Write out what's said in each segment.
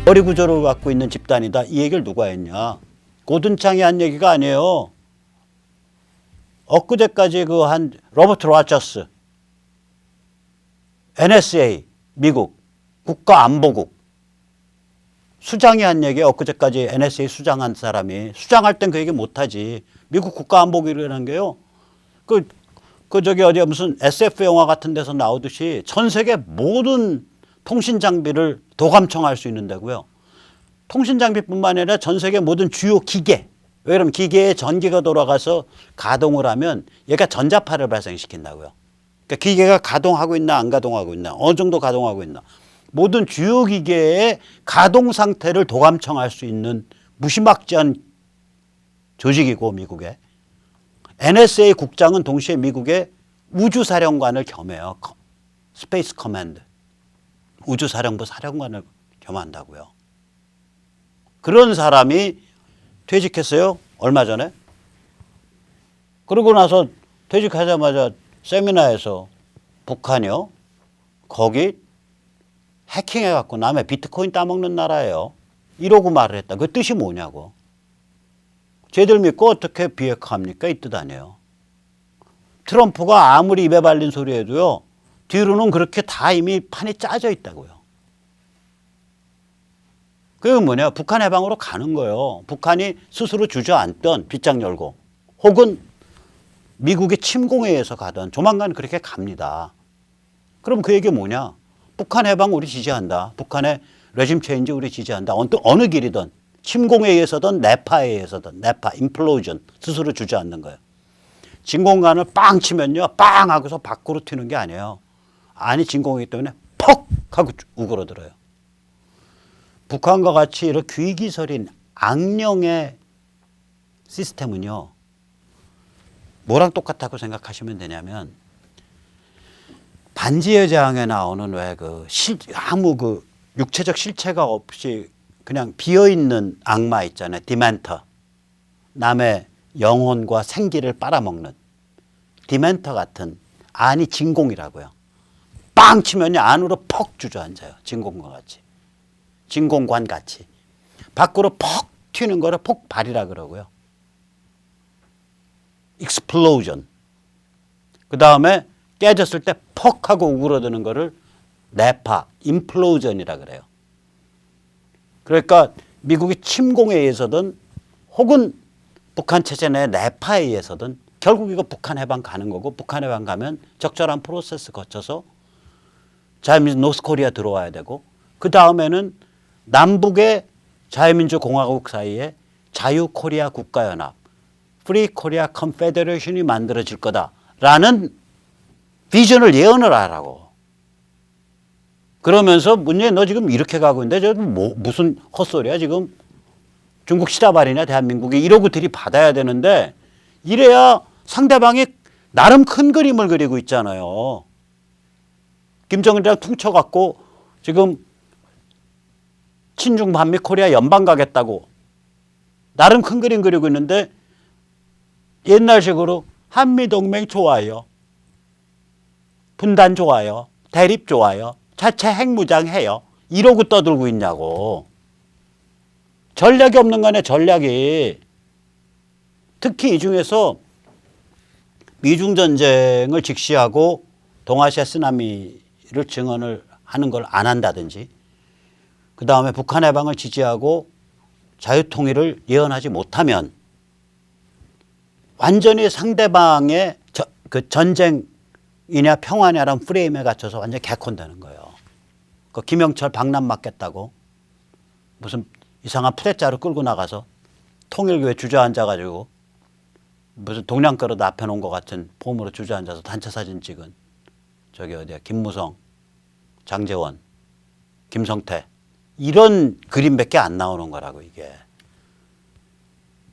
머리 구조를 갖고 있는 집단이다. 이 얘기를 누가 했냐. 고든창이 한 얘기가 아니에요. 엊그제까지 그 한 로버트 로저스 NSA 미국 국가안보국 수장이 한 얘기. 엊그제까지 NSA 수장한 사람이 수장할 땐 그 얘기 못하지. 미국 국가안보국이라는 게요. 저기 어디 무슨 SF 영화 같은 데서 나오듯이 전 세계 모든 통신 장비를 도감청할 수 있는 데고요. 통신 장비뿐만 아니라 전 세계 모든 주요 기계. 왜 그러면 기계에 전기가 돌아가서 가동을 하면 얘가 전자파를 발생시킨다고요. 그러니까 기계가 가동하고 있나 안 가동하고 있나 어느 정도 가동하고 있나 모든 주요 기계의 가동 상태를 도감청할 수 있는 무시막지한 조직이고 미국의 NSA 국장은 동시에 미국의 우주사령관을 겸해요. 스페이스 커맨드. 우주사령부 사령관을 겸한다고요. 그런 사람이 퇴직했어요. 얼마 전에. 그러고 나서 퇴직하자마자 세미나에서 북한이요. 거기 해킹해갖고 남의 비트코인 따먹는 나라예요. 이러고 말을 했다. 그 뜻이 뭐냐고. 쟤들 믿고 어떻게 비핵화합니까? 이 뜻 아니에요. 트럼프가 아무리 입에 발린 소리 해도요. 뒤로는 그렇게 다 이미 판이 짜져 있다고요. 그게 뭐냐. 북한 해방으로 가는 거예요. 북한이 스스로 주저앉던 빗장 열고 혹은 미국의 침공에 의해서 가던 조만간 그렇게 갑니다. 그럼 그 얘기 뭐냐. 북한 해방 우리 지지한다. 북한의 레짐 체인지 우리 지지한다. 어느 길이든 침공에 의해서든 내파에 의해서든 내파, 임플로전 스스로 주저앉는 거예요. 진공관을 빵 치면요. 빵 하고서 밖으로 튀는 게 아니에요. 안이 진공이기 때문에 퍽 하고 우그러들어요. 북한과 같이 이런 귀기설인 악령의 시스템은요. 뭐랑 똑같다고 생각하시면 되냐면 반지의 제왕에 나오는 왜 아무 육체적 실체가 없이 그냥 비어있는 악마 있잖아요. 디멘터. 남의 영혼과 생기를 빨아먹는 디멘터 같은 안이 진공이라고요. 빵 치면 안으로 퍽 주저앉아요. 진공과 같이. 진공관 같이. 밖으로 퍽 튀는 거를 폭발이라 그러고요. explosion. 그 다음에 깨졌을 때 퍽 하고 우그러드는 거를 내파, implosion이라 그래요. 그러니까 미국이 침공에 의해서든 혹은 북한 체제 내 내파에 의해서든 결국 이거 북한 해방 가는 거고 북한 해방 가면 적절한 프로세스 거쳐서 자유민주 노스코리아 들어와야 되고 그 다음에는 남북의 자유민주공화국 사이에 자유코리아 국가연합, 프리 코리아 컨페더레이션이 만들어질 거다라는 비전을 예언을 하라고. 그러면서 문재인 너 지금 이렇게 가고 있는데 저 무슨 헛소리야 지금. 중국 시다발이냐 대한민국이 이러고 들이받아야 되는데 이래야 상대방이 나름 큰 그림을 그리고 있잖아요. 김정일이랑 퉁쳐갖고 지금 친중 반미 코리아 연방 가겠다고 나름 큰 그림 그리고 있는데 옛날식으로 한미동맹 좋아요. 분단 좋아요. 대립 좋아요. 자체 핵무장해요. 이러고 떠들고 있냐고. 전략이 없는 거네 전략이. 특히 이 중에서 미중전쟁을 직시하고 동아시아 쓰나미를 증언을 하는 걸 안 한다든지 그 다음에 북한 해방을 지지하고 자유통일을 예언하지 못하면 완전히 상대방의 그 전쟁이냐 평화냐라는 프레임에 갇혀서 완전히 개콘되는 거예요. 그 김영철 방남 맞겠다고 무슨 이상한 푸대자루 끌고 나가서 통일교회 주저앉아가지고 무슨 동량그릇 앞에 놓은 것 같은 폼으로 주저앉아서 단체 사진 찍은 저기 어디야 김무성, 장제원, 김성태 이런 그림밖에 안 나오는 거라고 이게.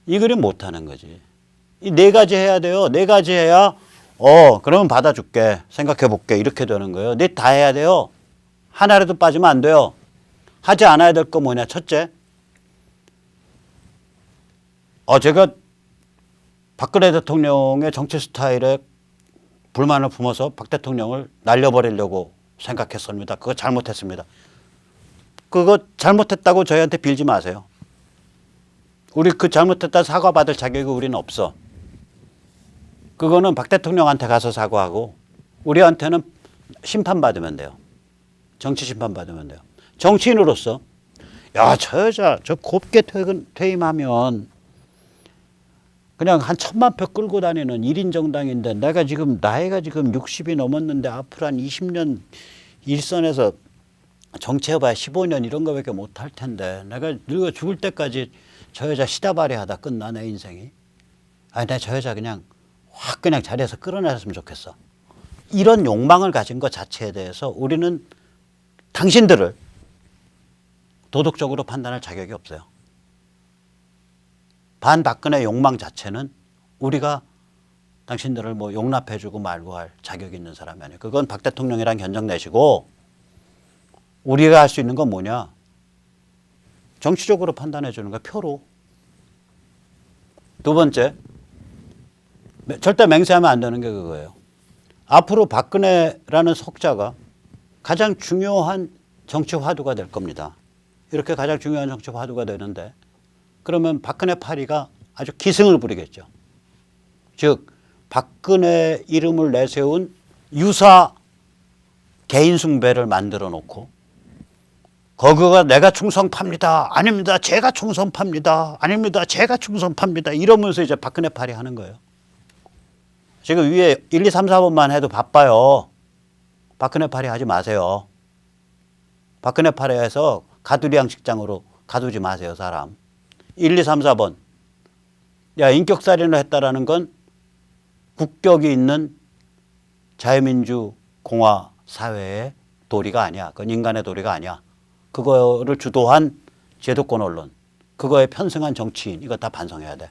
이 그림 못하는 거지. 이 네 가지 해야 돼요. 네 가지 해야 그러면 받아줄게. 생각해볼게. 이렇게 되는 거예요. 네 다 해야 돼요. 하나라도 빠지면 안 돼요. 하지 않아야 될 거 뭐냐. 첫째. 제가 박근혜 대통령의 정치 스타일에 불만을 품어서 박 대통령을 날려버리려고 생각했습니다. 그거 잘못했습니다. 그거 잘못했다고 저희한테 빌지 마세요. 우리 그 잘못했다 사과받을 자격이 우리는 없어. 그거는 박 대통령한테 가서 사과하고 우리한테는 심판받으면 돼요. 정치 심판받으면 돼요. 정치인으로서 야, 저 여자 저 곱게 퇴임하면 그냥 한 1,000만 표 끌고 다니는 1인 정당인데 내가 지금 나이가 지금 60이 넘었는데 앞으로 한 20년 일선에서 정치해봐야 15년 이런 거밖에 못할 텐데 내가 늙어 죽을 때까지 저 여자 시다발이 하다 끝나 내 인생이. 아니 내가 저 여자 그냥 확 그냥 자리에서 끌어내렸으면 좋겠어. 이런 욕망을 가진 것 자체에 대해서 우리는 당신들을 도덕적으로 판단할 자격이 없어요. 반박근혜 욕망 자체는 우리가 당신들을 뭐 용납해주고 말고 할 자격이 있는 사람이 아니에요. 그건 박 대통령이랑 견적 내시고 우리가 할 수 있는 건 뭐냐. 정치적으로 판단해 주는 거 표로. 두 번째, 절대 맹세하면 안 되는 게 그거예요. 앞으로 박근혜라는 석자가 가장 중요한 정치 화두가 될 겁니다. 이렇게 가장 중요한 정치 화두가 되는데 그러면 박근혜 파리가 아주 기승을 부리겠죠. 즉 박근혜 이름을 내세운 유사 개인 숭배를 만들어 놓고 거기가 내가 충성파입니다. 아닙니다. 제가 충성파입니다. 아닙니다. 제가 충성파입니다. 이러면서 이제 박근혜 파리 하는 거예요. 지금 위에 1, 2, 3, 4번만 해도 바빠요. 박근혜 파리 하지 마세요. 박근혜 파리에서 가두리 양식장으로 가두지 마세요, 사람. 1, 2, 3, 4번. 야, 인격살인을 했다라는 건 국격이 있는 자유민주 공화 사회의 도리가 아니야. 그건 인간의 도리가 아니야. 그거를 주도한 제도권 언론, 그거에 편승한 정치인, 이거 다 반성해야 돼.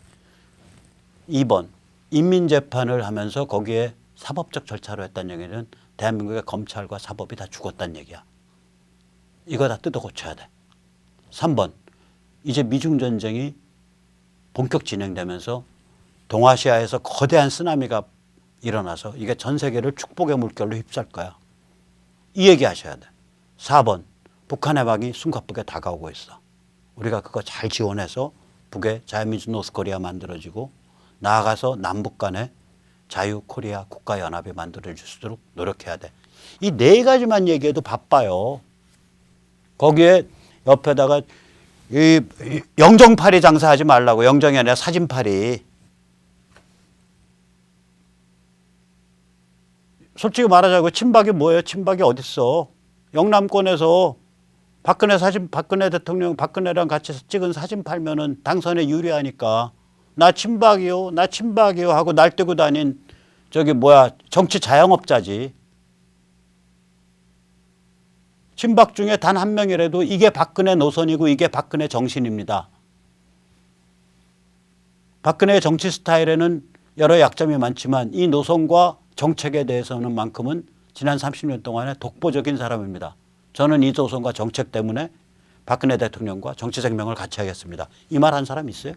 2번, 인민재판을 하면서 거기에 사법적 절차로 했다는 얘기는 대한민국의 검찰과 사법이 다 죽었다는 얘기야. 이거 다 뜯어 고쳐야 돼. 3번, 이제 미중전쟁이 본격 진행되면서 동아시아에서 거대한 쓰나미가 일어나서 이게 전 세계를 축복의 물결로 휩쓸 거야. 이 얘기 하셔야 돼. 4번, 북한 해방이 숨가쁘게 다가오고 있어. 우리가 그거 잘 지원해서 북의 자유민주 노스코리아 만들어지고 나아가서 남북 간의 자유코리아 국가연합이 만들어질 수 있도록 노력해야 돼. 이 네 가지만 얘기해도 바빠요. 거기에 옆에다가 이 영정팔이 장사하지 말라고. 영정이 아니라 사진팔이. 솔직히 말하자고 친박이 뭐예요? 친박이 어딨어? 영남권에서 박근혜 대통령, 박근혜랑 같이 찍은 사진 팔면은 당선에 유리하니까 나 친박이요, 나 친박이요 하고 날뛰고 다닌 저기 뭐야 정치 자영업자지. 친박 중에 단 한 명이라도 이게 박근혜 노선이고 이게 박근혜 정신입니다. 박근혜의 정치 스타일에는 여러 약점이 많지만 이 노선과 정책에 대해서는 만큼은 지난 30년 동안에 독보적인 사람입니다. 저는 이 노선과 정책 때문에 박근혜 대통령과 정치 생명을 같이 하겠습니다. 이 말 한 사람 있어요?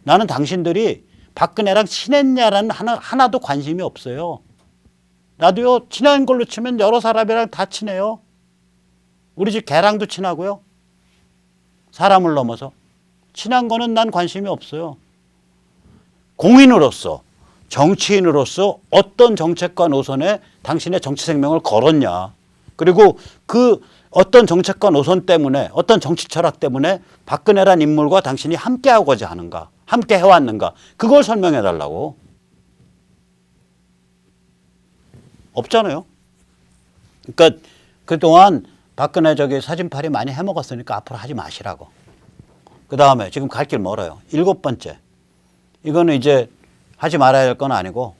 나는 당신들이 박근혜랑 친했냐라는 하나도 관심이 없어요. 나도요, 친한 걸로 치면 여러 사람이랑 다 친해요. 우리 집 개랑도 친하고요. 사람을 넘어서. 친한 거는 난 관심이 없어요. 공인으로서, 정치인으로서 어떤 정책과 노선에 당신의 정치 생명을 걸었냐. 그리고 그 어떤 정책과 노선 때문에, 어떤 정치 철학 때문에 박근혜란 인물과 당신이 함께하고자 하는가, 함께 해왔는가, 그걸 설명해 달라고. 없잖아요. 그러니까 그동안 박근혜 저기 사진팔이 많이 해먹었으니까 앞으로 하지 마시라고. 그 다음에 지금 갈 길 멀어요. 7번째. 이거는 이제 하지 말아야 될 건 아니고,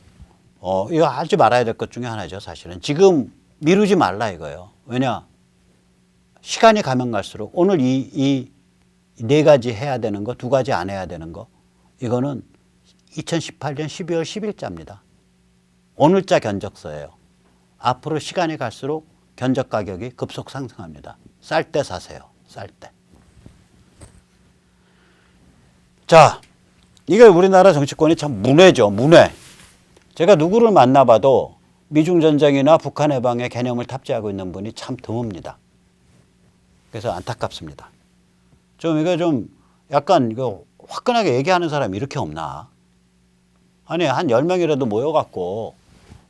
이거 하지 말아야 될 것 중에 하나죠, 사실은. 지금 미루지 말라 이거예요. 왜냐? 시간이 가면 갈수록 오늘 이 네 가지 해야 되는 거, 두 가지 안 해야 되는 거, 이거는 2018년 12월 10일자입니다. 오늘자 견적서예요. 앞으로 시간이 갈수록 견적 가격이 급속 상승합니다. 쌀 때 사세요. 쌀 때. 자, 이게 우리나라 정치권이 참 문외죠. 문외. 제가 누구를 만나봐도 미중 전쟁이나 북한 해방의 개념을 탑재하고 있는 분이 참 드뭅니다. 그래서 안타깝습니다. 좀 이거 좀 약간 이거 화끈하게 얘기하는 사람이 이렇게 없나? 아니 한 10명이라도 모여갖고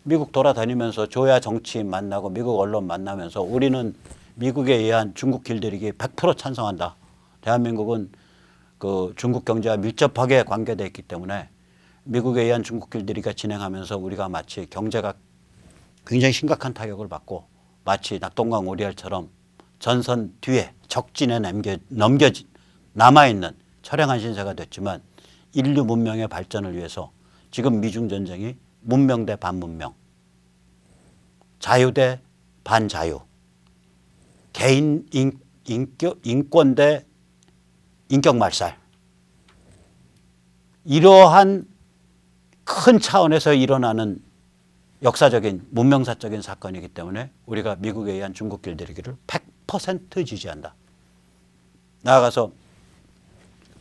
미국 돌아다니면서 조야 정치인 만나고 미국 언론 만나면서 우리는 미국에 의한 중국 길들이기 100% 찬성한다. 대한민국은 그 중국 경제와 밀접하게 관계되어 있기 때문에 미국에 의한 중국 길들이기가 진행하면서 우리가 마치 경제가 굉장히 심각한 타격을 받고 마치 낙동강 오리알처럼 전선 뒤에 적진에 남아있는 처량한 신세가 됐지만 인류 문명의 발전을 위해서 지금 미중 전쟁이 문명 대 반문명, 자유 대 반자유, 개인 인권 대 인격 말살, 이러한 큰 차원에서 일어나는 역사적인 문명사적인 사건이기 때문에 우리가 미국에 의한 중국 길들이기를 100% 지지한다. 나아가서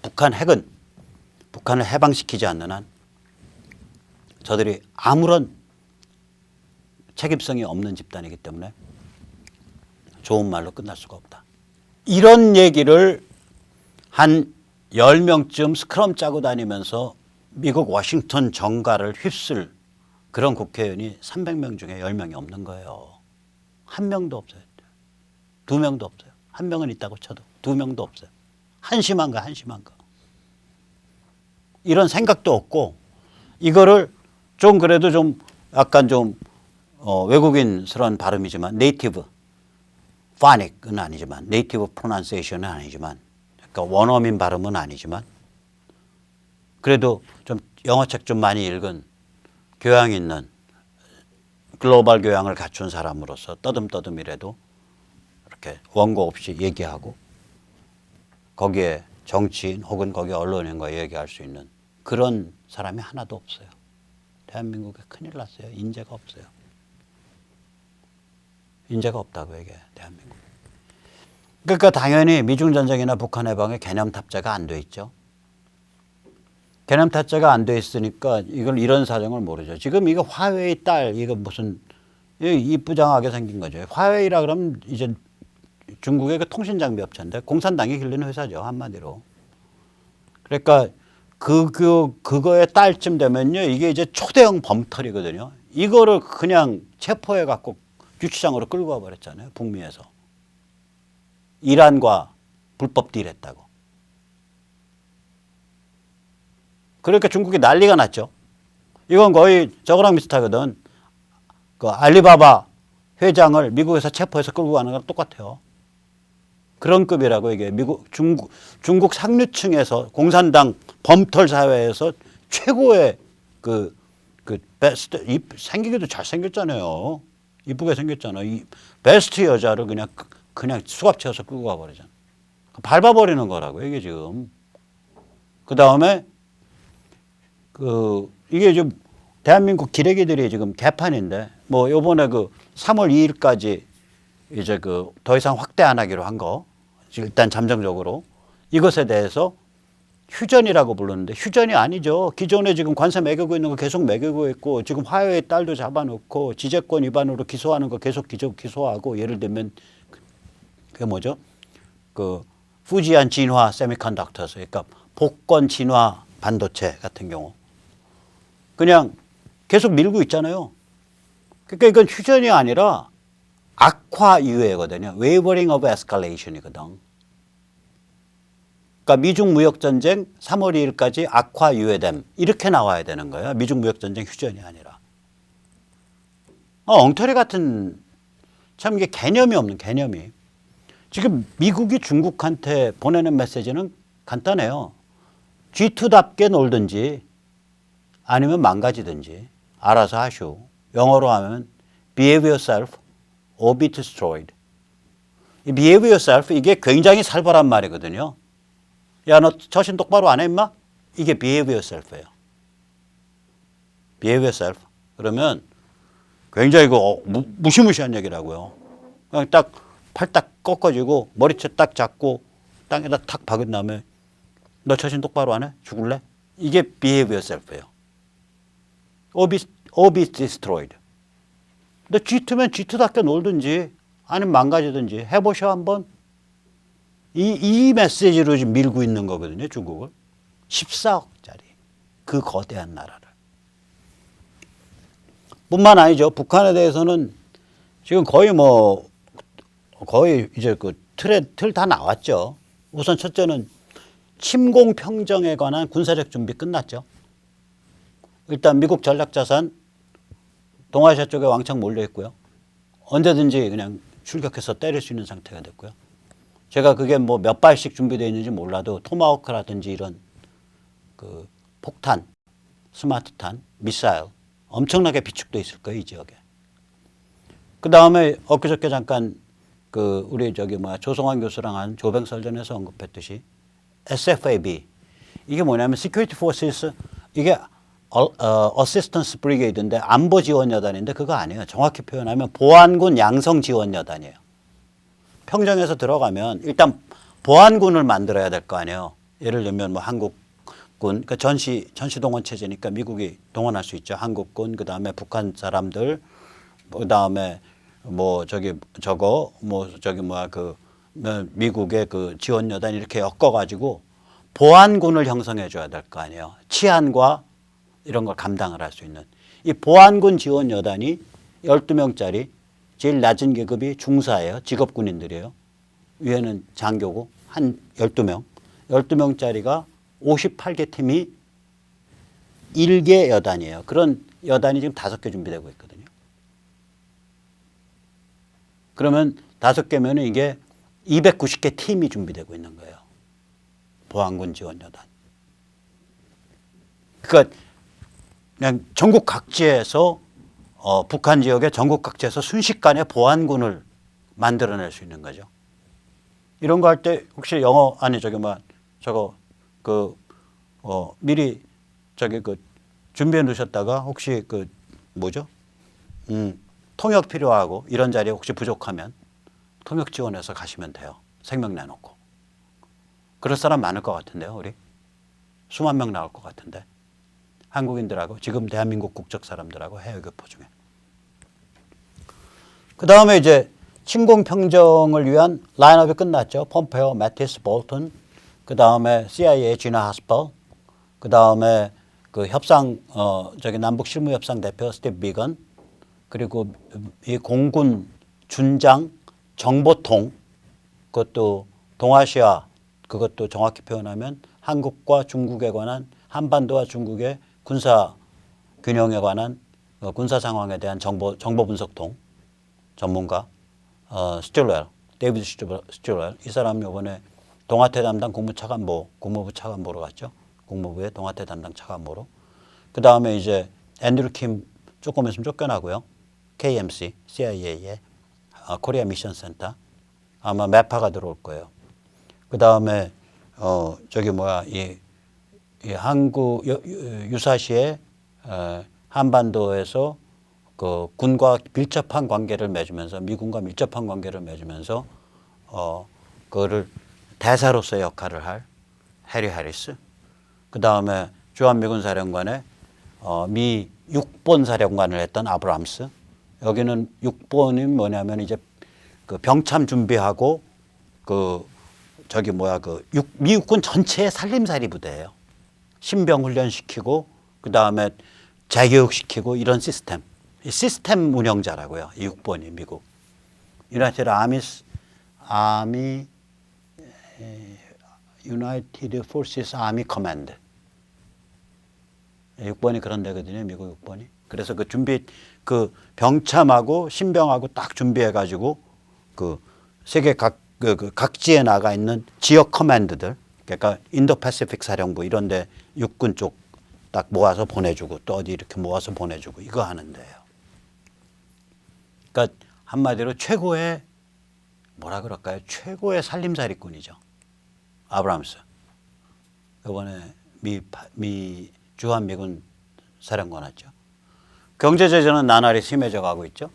북한을 해방시키지 않는 한 저들이 아무런 책임성이 없는 집단이기 때문에 좋은 말로 끝날 수가 없다. 이런 얘기를 한 10명쯤 스크럼 짜고 다니면서 미국 워싱턴 정가를 휩쓸 그런 국회의원이 300명 중에 10명이 없는 거예요. 한 명도 없어요. 두 명도 없어요. 한 명은 있다고 쳐도 두 명도 없어요. 한심한가. 이런 생각도 없고 이거를 좀 그래도 좀 약간 좀 외국인스러운 발음이지만 네이티브 파닉은 아니지만 네이티브 프로나운세이션은 아니지만 그러니까 원어민 발음은 아니지만 그래도 좀 영어책 좀 많이 읽은 교양 있는 글로벌 교양을 갖춘 사람으로서 떠듬떠듬이라도 이렇게 원고 없이 얘기하고 거기에 정치인 혹은 거기 언론인과 얘기할 수 있는 그런 사람이 하나도 없어요. 대한민국에 큰일 났어요. 인재가 없어요. 인재가 없다고 얘기해요. 대한민국. 그러니까 당연히 미중 전쟁이나 북한 해방에 개념 탑재가 안 돼 있죠. 개념 탑재가 안 돼 있으니까 이걸 이런 사정을 모르죠. 지금 이거 화웨이 딸 이거 무슨 이쁘장하게 생긴 거죠. 화웨이라 그러면 이제 중국의 그 통신 장비 업체인데 공산당이 길르는 회사죠. 한마디로. 그러니까 그거의 딸쯤 되면요. 이게 이제 초대형 범털이거든요. 이거를 그냥 체포해 갖고 유치장으로 끌고 와 버렸잖아요. 북미에서. 이란과 불법 딜했다고. 그러니까 중국이 난리가 났죠. 이건 거의 저거랑 비슷하거든. 그 알리바바 회장을 미국에서 체포해서 끌고 가는 거랑 똑같아요. 그런 급이라고 이게 중국 상류층에서 공산당 범털 사회에서 최고의 그 베스트 생기기도 잘 생겼잖아요. 이쁘게 생겼잖아. 이 베스트 여자를 그냥 수갑 채워서 끌고 가버리잖아. 밟아버리는 거라고 이게 지금. 그 다음에 이게 지금 대한민국 기레기들이 지금 개판인데 뭐 요번에 3월 2일까지 이제 더 이상 확대 안 하기로 한 거 일단 잠정적으로 이것에 대해서 휴전이라고 부르는데 휴전이 아니죠. 기존에 지금 관세 매기고 있는 거 계속 매기고 있고 지금 화웨이 딸도 잡아놓고 지재권 위반으로 기소하는 거 계속 기소하고 예를 들면 그게 뭐죠? 후지안 진화 세미컨덕터스 그러니까 복권 진화 반도체 같은 경우 그냥 계속 밀고 있잖아요. 그러니까 이건 휴전이 아니라 악화 유예거든요. wavering of escalation이거든. 그러니까 미중 무역 전쟁 3월 2일까지 악화 유예됨 이렇게 나와야 되는 거예요. 미중 무역 전쟁 휴전이 아니라. 엉터리 같은 참 이게 개념이 없는 개념이. 지금 미국이 중국한테 보내는 메시지는 간단해요. G2답게 놀든지 아니면 망가지든지 알아서 하시오. 영어로 하면 behave yourself or be destroyed. 이 behave yourself 이게 굉장히 살벌한 말이거든요. 야, 너 처신 똑바로 안 해, 임마? 이게 behave yourself예요. behave yourself. 그러면 굉장히 무시무시한 얘기라고요. 그냥 팔 딱 꺾어지고 머리채 딱 잡고 땅에다 탁 박은 다음에 너 처신 똑바로 안 해? 죽을래? 이게 behave yourself예요. or be destroyed. 근데 G2면 G2답게 놀든지 아니면 망가지든지 해보셔 한번. 이 메시지로 지금 밀고 있는 거거든요, 중국을. 14억짜리 그 거대한 나라를. 뿐만 아니죠. 북한에 대해서는 지금 거의 이제 그 틀 다 나왔죠. 우선 첫째는 침공 평정에 관한 군사적 준비 끝났죠. 일단 미국 전략자산 동아시아 쪽에 왕창 몰려 있고요. 언제든지 그냥 출격해서 때릴 수 있는 상태가 됐고요. 제가 그게 뭐 몇 발씩 준비되어 있는지 몰라도 토마호크라든지 이런 그 폭탄, 스마트탄, 미사일 엄청나게 비축돼 있을 거예요, 이 지역에. 그 다음에 엊그저께 잠깐 그 우리 조성환 교수랑 한 조병설전에서 언급했듯이 SFAB 이게 뭐냐면 Security Forces 이게 Assistance Brigade인데 안보 지원 여단인데 그거 아니에요. 정확히 표현하면 보안군 양성 지원 여단이에요. 평정에서 들어가면 일단 보안군을 만들어야 될 거 아니에요. 예를 들면 뭐 한국군, 그러니까 전시 동원 체제니까 미국이 동원할 수 있죠. 한국군, 그 다음에 북한 사람들, 그 다음에 미국의 그 지원 여단 이렇게 엮어가지고 보안군을 형성해 줘야 될 거 아니에요. 치안과 이런 걸 감당을 할 수 있는. 이 보안군 지원 여단이 12명짜리 제일 낮은 계급이 중사예요. 직업군인들이에요. 위에는 장교고 한 12명. 12명짜리가 58개 팀이 1개 여단이에요. 그런 여단이 지금 5개 준비되고 있거든요. 그러면 5개면 이게 290개 팀이 준비되고 있는 거예요. 보안군 지원 여단. 그러니까 그냥 전국 각지에서 북한 지역의 전국 각지에서 순식간에 보안군을 만들어낼 수 있는 거죠. 이런 거 할 때 혹시 영어 미리 준비해 놓으셨다가 혹시 통역 필요하고 이런 자리에 혹시 부족하면 통역 지원해서 가시면 돼요. 생명 내놓고. 그럴 사람 많을 것 같은데요, 우리? 수만 명 나올 것 같은데. 한국인들하고 지금 대한민국 국적 사람들하고 해외 교포 중에. 그 다음에 이제 침공 평정을 위한 라인업이 끝났죠. 폼페오, 매티스, 볼튼, 그 다음에 CIA 지나 하스퍼, 그 다음에 그 남북 실무 협상 대표 스티브 비건, 그리고 이 공군 준장 정보통, 그것도 동아시아, 그것도 정확히 표현하면 한국과 중국에 관한 한반도와 중국의 군사 균형에 관한 군사 상황에 대한 정보 분석통 전문가 데이비드 스틸웰 이 사람이 이번에 동아태 담당 국무부 차관보로 갔죠. 국무부의 동아태 담당 차관보로. 그 다음에 이제 앤드류 킴 조금 있으면 쫓겨나고요. KMC, CIA의 코리아 미션 센터 아마 매파가 들어올 거예요. 그 다음에 한국 유사시에 한반도에서 그 군과 밀접한 관계를 맺으면서 미군과 밀접한 관계를 맺으면서 그거를 대사로서의 역할을 할 해리 해리스. 그 다음에 주한미군 사령관의 미 6본 사령관을 했던 아브람스. 여기는 6본이 뭐냐면 이제 그 병참 준비하고 미 육군 전체의 살림살이 부대예요. 신병 훈련시키고 그 다음에 재교육시키고 이런 시스템. 이 시스템 운영자라고요. 이 6번이 미국. 유나이티드 포시스 아미 커맨드. 6번이 그런 데거든요. 미국 6번이. 그래서 그 병참하고 신병하고 딱 준비해가지고 그 세계 각지에 나가 있는 지역 커맨드들, 그러니까 인도 패시픽 사령부 이런 데 육군 쪽 딱 모아서 보내주고 또 어디 이렇게 모아서 보내주고 이거 하는 데예요. 그러니까 한마디로 최고의 최고의 살림살이꾼이죠. 아브람스. 이번에 미 주한미군 사령관 왔죠. 경제 제재는 나날이 심해져 가고 있죠.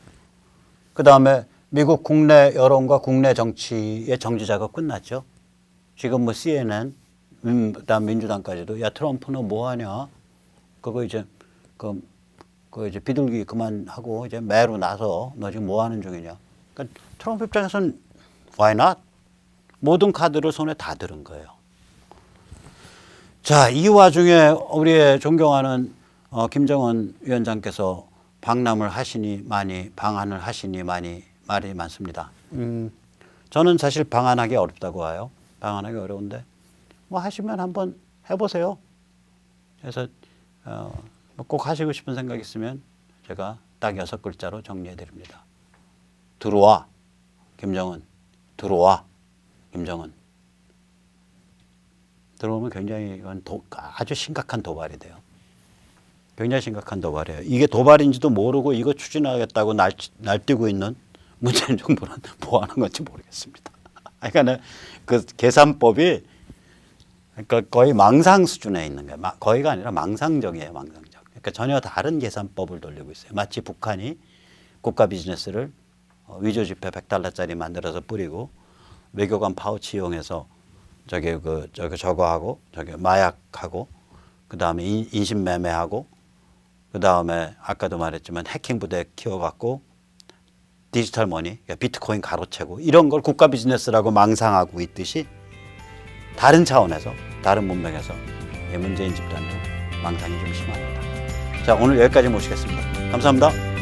그 다음에 미국 국내 여론과 국내 정치의 정지 작업 끝났죠. 지금 뭐 CNN, 그다음 민주당까지도 야 트럼프는 뭐 하냐? 그거 이제 그 그 이제 비둘기 그만하고 이제 매로 나서 너 지금 뭐 하는 중이냐. 그러니까 트럼프 입장에서는 why not? 모든 카드를 손에 다 들은 거예요. 자, 이 와중에 우리의 존경하는 김정은 위원장께서 방한을 하시니 많이 말이 많습니다. 저는 사실 방한하기 어렵다고 봐요. 방한하기 어려운데 뭐 하시면 한번 해보세요. 그래서 꼭 하시고 싶은 생각 있으면 제가 딱 6글자로 정리해 드립니다. 들어와 김정은. 들어와 김정은. 들어오면 굉장히 이건 아주 심각한 도발이 돼요. 굉장히 심각한 도발이에요. 이게 도발인지도 모르고 이거 추진하겠다고 날뛰고 있는 문재인 정부는 뭐 하는 건지 모르겠습니다. 그러니까 그 계산법이 그러니까 거의 망상 수준에 있는 거예요. 거의가 아니라 망상적이에요. 망상적. 그러니까 전혀 다른 계산법을 돌리고 있어요. 마치 북한이 국가 비즈니스를 위조 지폐 $100짜리 만들어서 뿌리고 외교관 파우치 이용해서 저거 하고 저기 마약하고 그다음에 인신매매하고 그다음에 아까도 말했지만 해킹 부대 키워갖고 디지털 머니, 그러니까 비트코인 가로채고 이런 걸 국가 비즈니스라고 망상하고 있듯이 다른 차원에서 다른 문맥에서 문재인 집단도 망상이 좀 심합니다. 자, 오늘 여기까지 모시겠습니다. 감사합니다.